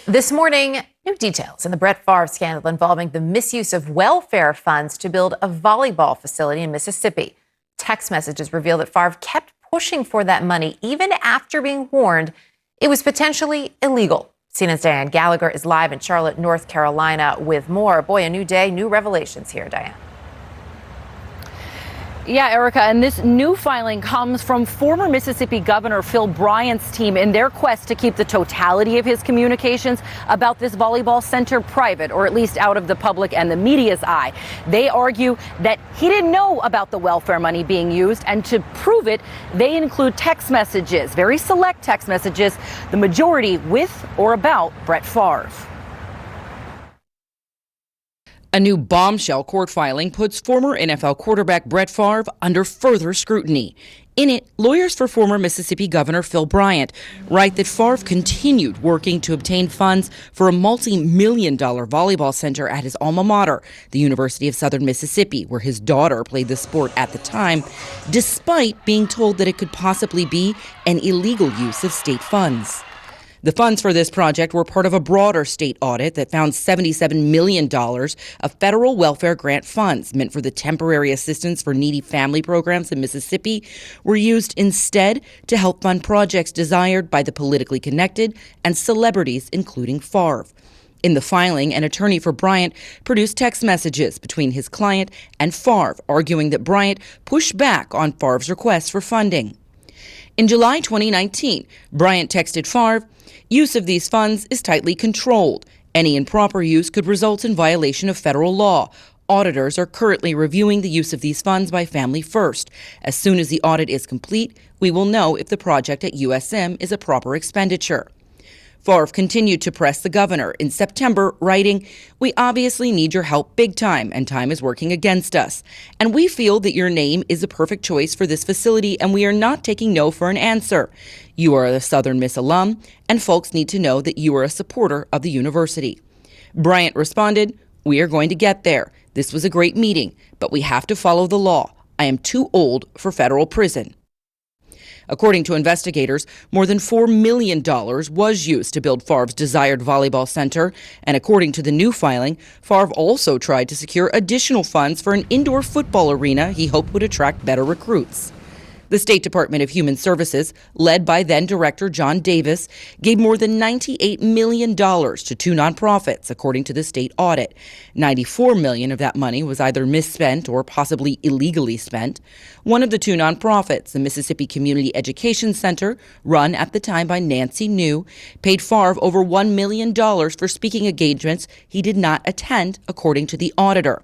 This morning, new details in the Brett Favre scandal involving the misuse of welfare funds to build a volleyball facility in Mississippi. Text messages reveal that Favre kept pushing for that money even after being warned it was potentially illegal. CNN's Diane Gallagher is live in Charlotte, North Carolina with more. Boy, a new day, new revelations here, Diane. Yeah, Erica, and this new filing comes from former Mississippi Governor Phil Bryant's team in their quest to keep the totality of his communications about this volleyball center private, or at least out of the public and the media's eye. They argue that he didn't know about the welfare money being used, and to prove it, they include text messages, very select text messages, the majority with or about Brett Favre. A new bombshell court filing puts former NFL quarterback Brett Favre under further scrutiny. In it, lawyers for former Mississippi Governor Phil Bryant write that Favre continued working to obtain funds for a multi-million-dollar volleyball center at his alma mater, the University of Southern Mississippi, where his daughter played the sport at the time, despite being told that it could possibly be an illegal use of state funds. The funds for this project were part of a broader state audit that found $77 million of federal welfare grant funds meant for the temporary assistance for needy family programs in Mississippi were used instead to help fund projects desired by the politically connected and celebrities, including Favre. In the filing, an attorney for Bryant produced text messages between his client and Favre, arguing that Bryant pushed back on Favre's request for funding. In July 2019, Bryant texted Favre, "Use of these funds is tightly controlled. Any improper use could result in violation of federal law. Auditors are currently reviewing the use of these funds by Family First. As soon as the audit is complete, we will know if the project at USM is a proper expenditure." Favre continued to press the governor in September, writing, "We obviously need your help big time, and time is working against us. And we feel that your name is a perfect choice for this facility, and we are not taking no for an answer. You are a Southern Miss alum, and folks need to know that you are a supporter of the university." Bryant responded, "We are going to get there. This was a great meeting, but we have to follow the law. I am too old for federal prison." According to investigators, more than $4 million was used to build Favre's desired volleyball center. And according to the new filing, Favre also tried to secure additional funds for an indoor football arena he hoped would attract better recruits. The State Department of Human Services, led by then-Director John Davis, gave more than $98 million to two nonprofits, according to the state audit. $94 million of that money was either misspent or possibly illegally spent. One of the two nonprofits, the Mississippi Community Education Center, run at the time by Nancy New, paid Favre over $1 million for speaking engagements he did not attend, according to the auditor.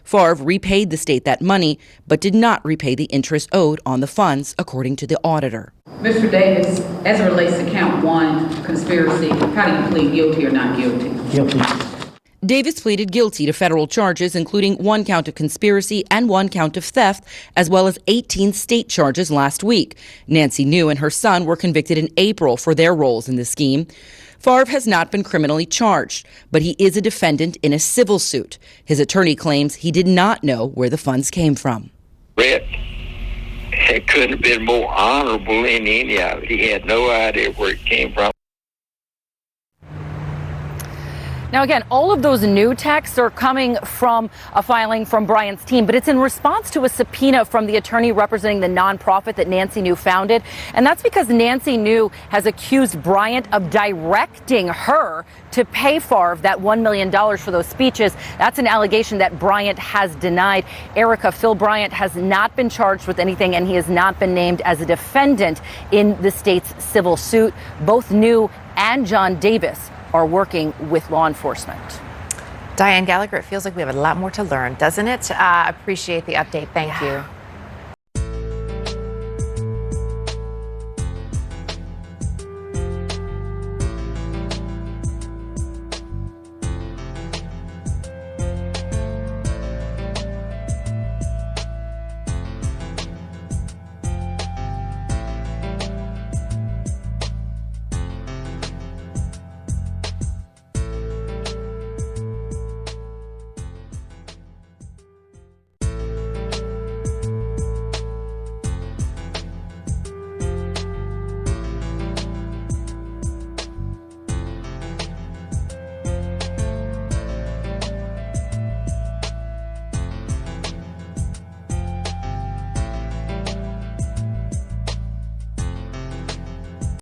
Favre repaid the state that money, but did not repay the interest owed on the funds, according to the auditor. Mr. Davis, as it relates to count one, conspiracy, how do you plead guilty or not guilty? Guilty. Davis pleaded guilty to federal charges, including one count of conspiracy and one count of theft, as well as 18 state charges last week. Nancy New and her son were convicted in April for their roles in the scheme. Favre has not been criminally charged, but he is a defendant in a civil suit. His attorney claims he did not know where the funds came from. Brett couldn't have been more honorable in any of it. He had no idea where it came from. Now, again, all of those new texts are coming from a filing from Bryant's team, but it's in response to a subpoena from the attorney representing the nonprofit that Nancy New founded. And that's because Nancy New has accused Bryant of directing her to pay Favre that $1 million for those speeches. That's an allegation that Bryant has denied. Erica, Phil Bryant has not been charged with anything, and he has not been named as a defendant in the state's civil suit. Both New and John Davis are working with law enforcement. Diane Gallagher, it feels like we have a lot more to learn, doesn't it? Appreciate the update. Thank you.